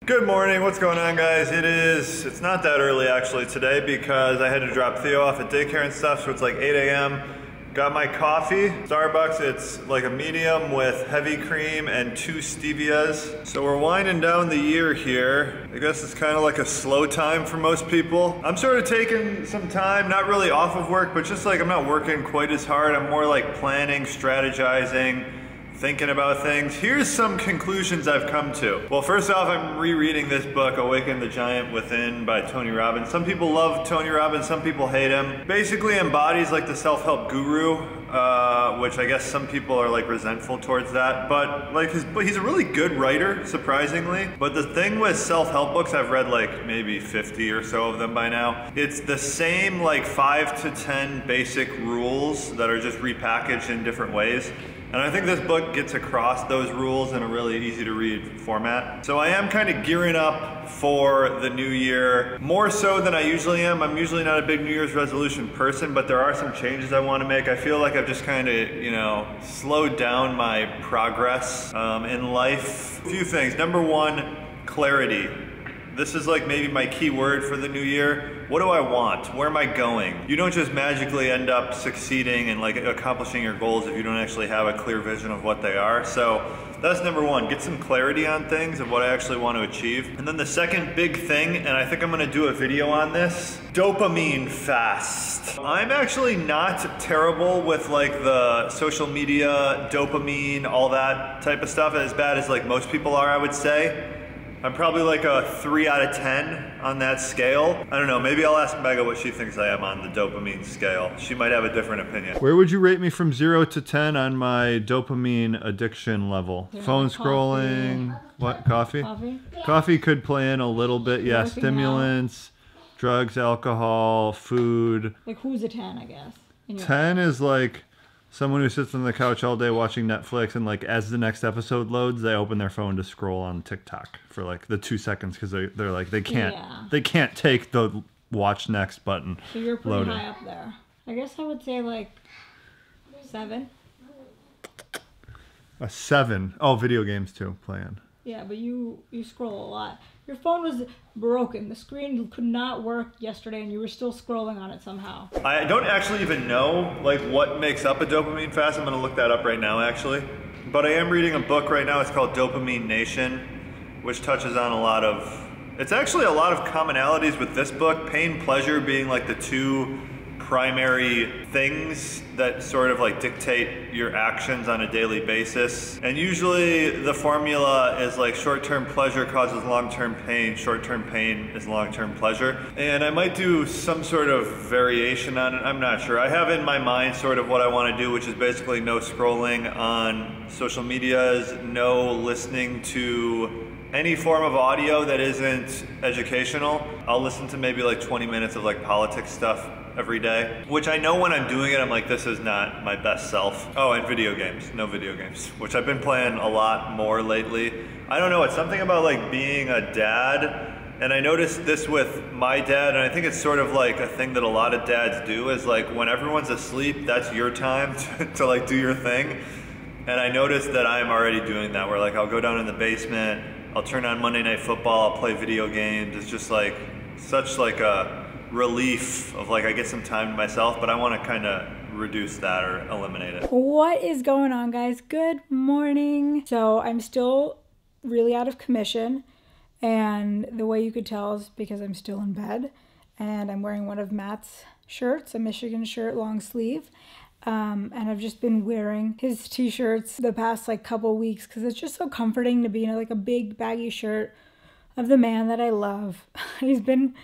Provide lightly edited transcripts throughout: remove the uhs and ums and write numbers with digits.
Good morning, what's going on guys? It's not that early actually today because I had to drop Theo off at daycare and stuff, so it's like 8 a.m. Got my coffee, Starbucks, it's like a medium with heavy cream and 2 stevias. So we're winding down the year here. I guess it's kind of like a slow time for most people. I'm sort of taking some time, not really off of work, but just like I'm not working quite as hard. I'm more like planning, strategizing, thinking about things. Here's some conclusions I've come to. Well, first off, I'm rereading this book, Awaken the Giant Within by Tony Robbins. Some people love Tony Robbins, some people hate him. Basically embodies like the self-help guru, which I guess some people are like resentful towards that. But like he's a really good writer, surprisingly. But the thing with self-help books, I've read like maybe 50 or so of them by now. It's the same like 5 to 10 basic rules that are just repackaged in different ways. And I think this book gets across those rules in a really easy to read format. So I am kind of gearing up for the new year, more so than I usually am. I'm usually not a big New Year's resolution person, but there are some changes I want to make. I feel like I've just kind of, slowed down my progress in life. A few things. Number one, clarity. This is like maybe my key word for the new year. What do I want? Where am I going? You don't just magically end up succeeding and like accomplishing your goals if you don't actually have a clear vision of what they are. So that's number one, get some clarity on things of what I actually want to achieve. And then the second big thing, and I think I'm gonna do a video on this, dopamine fast. I'm actually not terrible with like the social media, dopamine, all that type of stuff, as bad as like most people are, I would say. I'm probably like a 3 out of 10 on that scale. I don't know, maybe I'll ask Mega what she thinks I am on the dopamine scale. She might have a different opinion. Where would you rate me from 0 to 10 on my dopamine addiction level? Phone scrolling, coffee. What, coffee? Coffee? Coffee could play in a little bit, yeah. Stimulants, drugs, alcohol, food. Like who's a 10, I guess? 10 is like someone who sits on the couch all day watching Netflix, and like as the next episode loads, they open their phone to scroll on TikTok for like the 2 seconds because they're like they can't take the watch next button. So you're pretty high up there. I guess I would say like 7. A 7. Oh, video games too, playing. Yeah, but you scroll a lot. Your phone was broken. The screen could not work yesterday and you were still scrolling on it somehow. I don't actually even know like what makes up a dopamine fast. I'm gonna look that up right now actually. But I am reading a book right now, it's called Dopamine Nation, which touches on a lot of, it's actually a lot of commonalities with this book, pain, pleasure being like the 2 primary things that sort of like dictate your actions on a daily basis. And usually the formula is like short-term pleasure causes long-term pain, short-term pain is long-term pleasure. And I might do some sort of variation on it, I'm not sure. I have in my mind sort of what I want to do, which is basically no scrolling on social medias, no listening to any form of audio that isn't educational. I'll listen to maybe like 20 minutes of like politics stuff every day, which I know when I'm doing it, I'm like, this is not my best self. Oh, and video games, no video games, which I've been playing a lot more lately. I don't know, it's something about like being a dad, and I noticed this with my dad, and I think it's sort of like a thing that a lot of dads do, is like when everyone's asleep, that's your time to like do your thing. And I noticed that I'm already doing that, where like I'll go down in the basement, I'll turn on Monday Night Football, I'll play video games. It's just like such like a relief of like I get some time to myself, but I want to kind of reduce that or eliminate it. What is going on, guys? Good morning. So I'm still really out of commission, and the way you could tell is because I'm still in bed and I'm wearing one of Matt's shirts, a Michigan shirt, long sleeve. And I've just been wearing his t-shirts the past like couple weeks because it's just so comforting to be in like a big baggy shirt of the man that I love. He's been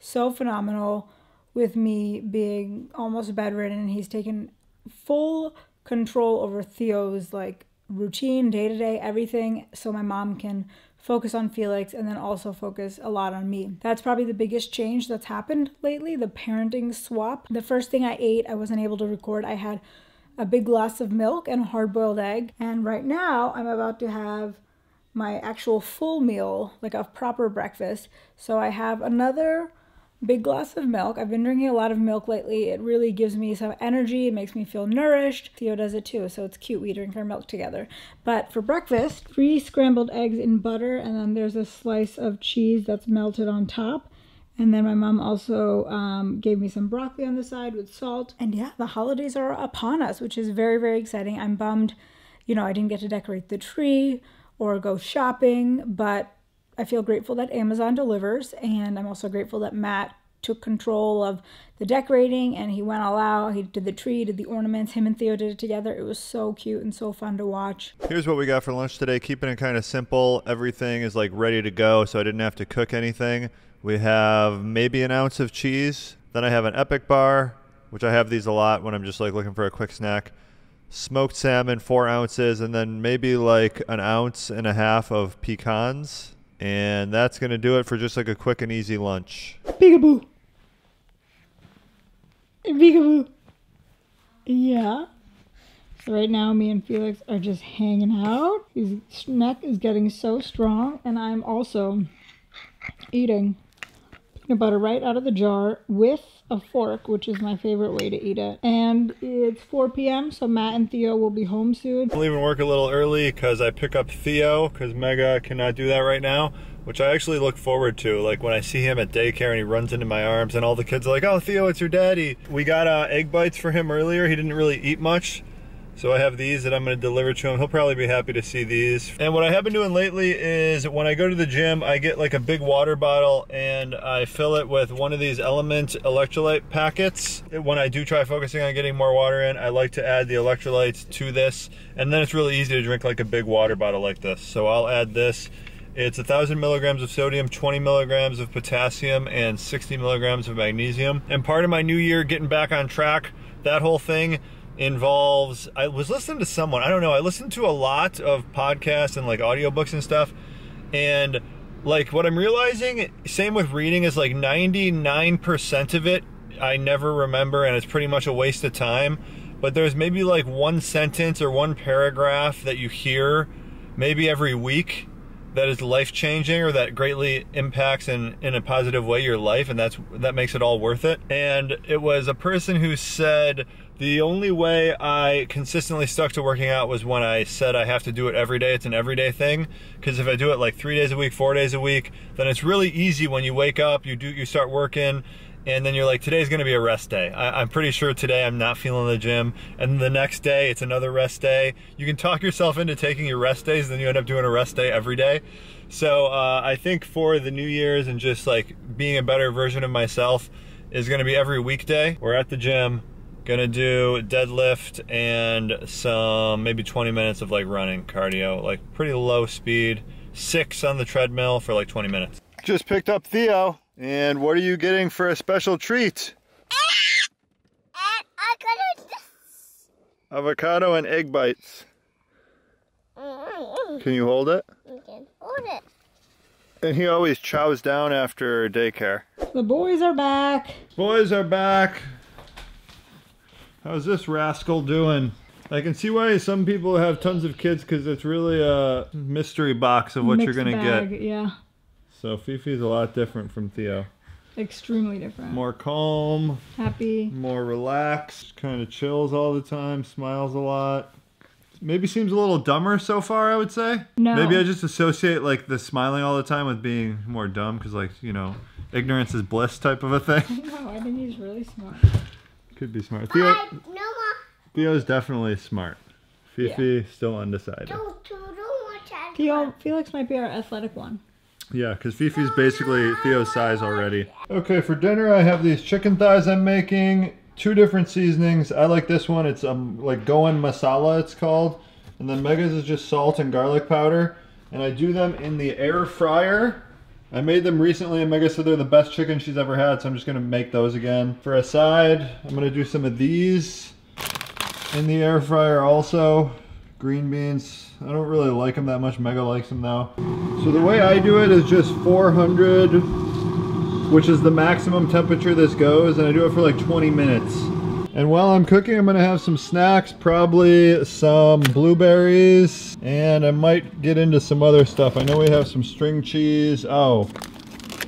so phenomenal with me being almost bedridden. He's taken full control over Theo's like routine, day-to-day, everything, so my mom can focus on Felix and then also focus a lot on me. That's probably the biggest change that's happened lately, the parenting swap. The first thing I ate, I wasn't able to record. I had a big glass of milk and a hard-boiled egg. And right now I'm about to have my actual full meal, like a proper breakfast. So I have another big glass of milk. I've been drinking a lot of milk lately. It really gives me some energy. It makes me feel nourished. Theo does it too, so it's cute. We drink our milk together. But for breakfast, 3 scrambled eggs in butter, and then there's a slice of cheese that's melted on top. And then my mom also gave me some broccoli on the side with salt. And yeah, the holidays are upon us, which is very, very exciting. I'm bummed, you know, I didn't get to decorate the tree or go shopping, but I feel grateful that Amazon delivers. And I'm also grateful that Matt took control of the decorating and he went all out. He did the tree, did the ornaments. Him and Theo did it together. It was so cute and so fun to watch. Here's what we got for lunch today. Keeping it kind of simple. Everything is like ready to go, so I didn't have to cook anything. We have maybe an ounce of cheese. Then I have an Epic bar, which I have these a lot when I'm just like looking for a quick snack. Smoked salmon, 4 ounces, and then maybe like 1.5 ounces of pecans. And that's gonna do it for just like a quick and easy lunch. Peekaboo. Peekaboo. Yeah. So right now me and Felix are just hanging out. His neck is getting so strong, and I'm also eating peanut butter right out of the jar with a fork, which is my favorite way to eat it. And it's 4 p.m. so Matt and Theo will be home soon. I'm leaving work a little early because I pick up Theo because Mega cannot do that right now, which I actually look forward to. Like when I see him at daycare and he runs into my arms and all the kids are like, "Oh, Theo, it's your daddy." We got egg bites for him earlier. He didn't really eat much. So I have these that I'm going to deliver to him. He'll probably be happy to see these. And what I have been doing lately is when I go to the gym, I get like a big water bottle and I fill it with one of these Electrolyte packets. When I do try focusing on getting more water in, I like to add the electrolytes to this. And then it's really easy to drink like a big water bottle like this. So I'll add this. It's 1,000 milligrams of sodium, 20 milligrams of potassium, and 60 milligrams of magnesium. And part of my new year getting back on track, that whole thing involves, I was listening to someone, I don't know, I listened to a lot of podcasts and like audiobooks and stuff, and like what I'm realizing, same with reading, is like 99% of it I never remember and it's pretty much a waste of time. But there's maybe like one sentence or one paragraph that you hear maybe every week that is life-changing or that greatly impacts in a positive way your life, and that makes it all worth it. And it was a person who said, the only way I consistently stuck to working out was when I said I have to do it every day. It's an everyday thing, because if I do it like 3 days a week, 4 days a week, then it's really easy when you wake up, you start working, and then you're like, today's gonna be a rest day. I'm pretty sure today I'm not feeling the gym, and the next day it's another rest day. You can talk yourself into taking your rest days, then you end up doing a rest day every day. So I think for the New Year's and just like being a better version of myself is gonna be every weekday. We're at the gym, gonna do deadlift and some maybe 20 minutes of like running cardio, like pretty low speed, 6 on the treadmill for like 20 minutes. Just picked up Theo, and what are you getting for a special treat? Avocado and egg bites. Can you hold it? You can hold it. And he always chows down after daycare. The boys are back. Boys are back. How's this rascal doing? I can see why some people have tons of kids, because it's really a mystery box of what you're gonna get. Yeah. So Fifi's a lot different from Theo. Extremely different. More calm. Happy. More relaxed. Kind of chills all the time. Smiles a lot. Maybe seems a little dumber so far, I would say. No. Maybe I just associate like the smiling all the time with being more dumb, because like, you know, ignorance is bliss type of a thing. No, I think he's really smart. Could be smart. Theo's definitely smart. Fifi still undecided. Felix might be our athletic one. Yeah, because Fifi's basically Theo's size already. Okay, for dinner I have these chicken thighs I'm making. 2 different seasonings. I like this one. It's like Goan masala it's called. And then Mega's is just salt and garlic powder. And I do them in the air fryer. I made them recently and Mega said they're the best chicken she's ever had, so I'm just gonna make those again. For a side, I'm gonna do some of these in the air fryer also. Green beans. I don't really like them that much. Mega likes them though. So the way I do it is just 400, which is the maximum temperature this goes, and I do it for like 20 minutes. And while I'm cooking, I'm gonna have some snacks, probably some blueberries, and I might get into some other stuff. I know we have some string cheese. Oh,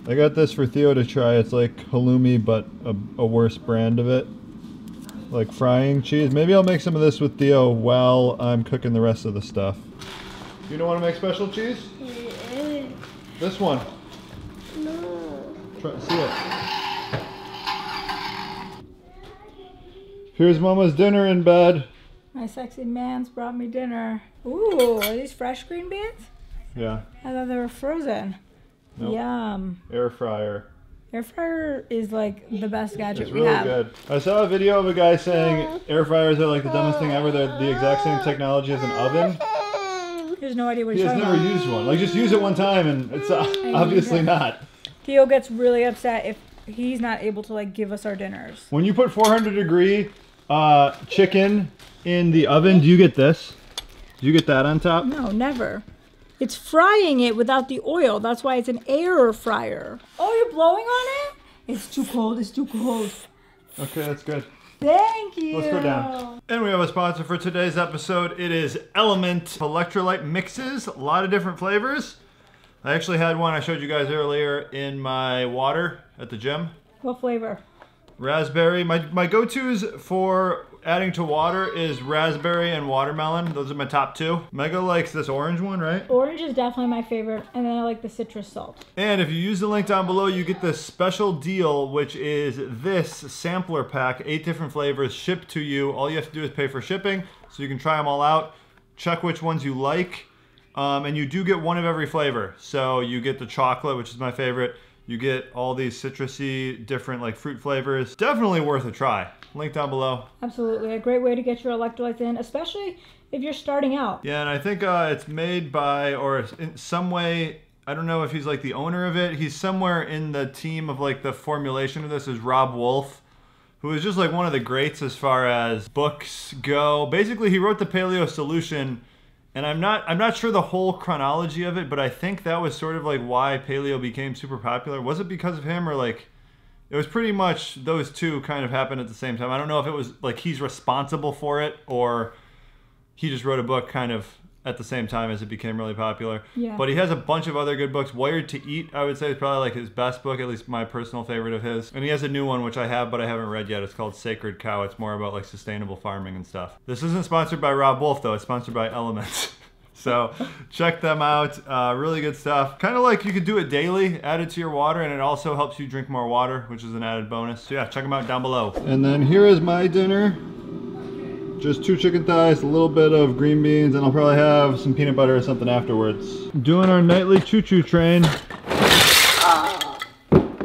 I got this for Theo to try. It's like halloumi, but a worse brand of it. Like frying cheese. Maybe I'll make some of this with Theo while I'm cooking the rest of the stuff. You don't want to make special cheese? This one. No. Try, see it. Here's Mama's dinner in bed. My sexy man's brought me dinner. Ooh, are these fresh green beans? Yeah. I thought they were frozen. Nope. Yum. Air fryer. Air fryer is like the best gadget we really have. Good. I saw a video of a guy saying air fryers are like the dumbest thing ever. They're the exact same technology as an oven. He has no idea what he's talking about. He has never used one. Like just use it one time and it's obviously not. Theo gets really upset if he's not able to like give us our dinners. When you put 400-degree chicken in the oven, do you get this? Do you get that on top? No, never. It's frying it without the oil. That's why it's an air fryer. Oh, you're blowing on it? It's too cold. It's too cold. Okay, that's good. Thank you. Let's go down. And we have a sponsor for today's episode. It is Element Electrolyte mixes. A lot of different flavors. I actually had one I showed you guys earlier in my water at the gym. What flavor? Raspberry. My go-tos for adding to water is raspberry and watermelon. Those are my top two. Mega likes this orange one, right? Orange is definitely my favorite, and then I like the citrus salt. And if you use the link down below, you get this special deal, which is this sampler pack, 8 different flavors shipped to you. All you have to do is pay for shipping, so you can try them all out, check which ones you like, and you do get one of every flavor. So you get the chocolate, which is my favorite. You get all these citrusy, different like fruit flavors. Definitely worth a try. Link down below. Absolutely, a great way to get your electrolytes in, especially if you're starting out. Yeah, and I think it's made by, or in some way, I don't know if he's like the owner of it. He's somewhere in the team of like the formulation of this is Rob Wolf, who is just like one of the greats as far as books go. Basically, he wrote the Paleo Solution. And I'm not sure the whole chronology of it, but I think that was sort of like why paleo became super popular. Was it because of him or like, it was pretty much those two kind of happened at the same time. I don't know if it was like he's responsible for it or he just wrote a book kind of at the same time as it became really popular. Yeah. But he has a bunch of other good books. Wired to Eat, I would say, is probably like his best book, at least my personal favorite of his. And he has a new one, which I have, but I haven't read yet. It's called Sacred Cow. It's more about like sustainable farming and stuff. This isn't sponsored by Rob Wolf, though. It's sponsored by Element. So check them out. Really good stuff. Kind of like you could do it daily, add it to your water, and it also helps you drink more water, which is an added bonus. So yeah, check them out down below. And then here is my dinner. Just 2 chicken thighs, a little bit of green beans, and I'll probably have some peanut butter or something afterwards. Doing our nightly choo-choo train.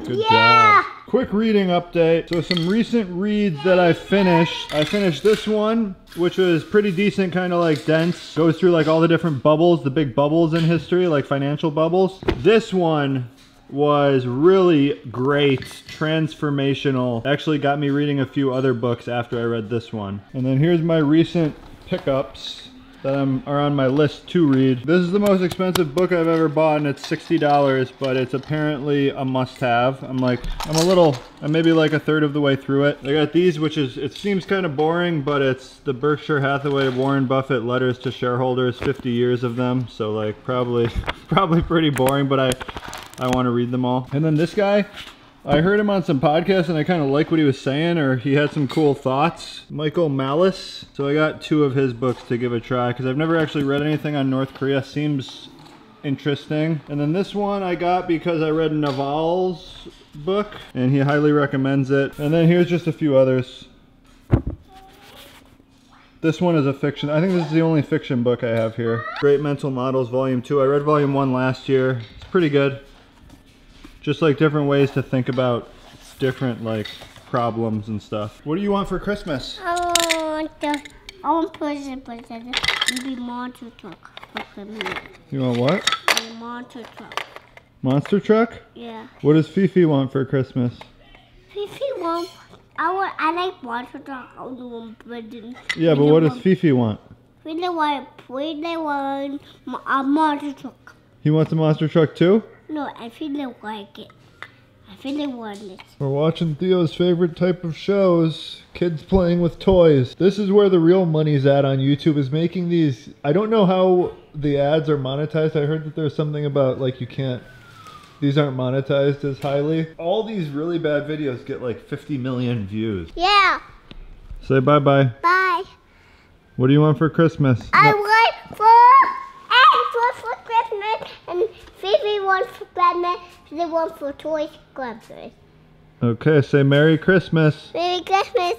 Good job. Quick reading update. So some recent reads that I finished. I finished this one, which was pretty decent, kind of like dense. Goes through like all the different bubbles, the big bubbles in history, like financial bubbles. This one was really great, transformational. Actually got me reading a few other books after I read this one. And then here's my recent pickups that are on my list to read. This is the most expensive book I've ever bought, and it's $60, but it's apparently a must-have. I'm maybe like a third of the way through it. I got these, which is, it seems kind of boring, but it's the Berkshire Hathaway Warren Buffett letters to shareholders, 50 years of them. So like probably pretty boring, but I want to read them all. And then this guy, I heard him on some podcasts and I kind of like what he was saying, or he had some cool thoughts. Michael Malice. So I got 2 of his books to give a try because I've never actually read anything on North Korea. Seems interesting. And then this one I got because I read Naval's book and he highly recommends it. And then here's just a few others. This one is a fiction. I think this is the only fiction book I have here. Great Mental Models Volume 2. I read Volume 1 last year. It's pretty good. Just like different ways to think about different like problems and stuff. What do you want for Christmas? I want present, maybe monster truck. You want what? A monster truck. Monster truck? Yeah. What does Fifi want for Christmas? Fifi want. I like monster truck. I want present. Yeah, but what does Fifi want? Fifi want a monster truck. He wants a monster truck too? No, I feel like it. I feel want it. We're watching Theo's favorite type of shows. Kids playing with toys. This is where the real money's at on YouTube, is making these. I don't know how the ads are monetized. I heard that there's something about like you can't These aren't monetized as highly. All these really bad videos get like 50 million views. Yeah. Say bye-bye. Bye. What do you want for Christmas? I want for Christmas, and Phoebe wants for Batman, they want for toys Christmas. Okay, say Merry Christmas. Merry Christmas.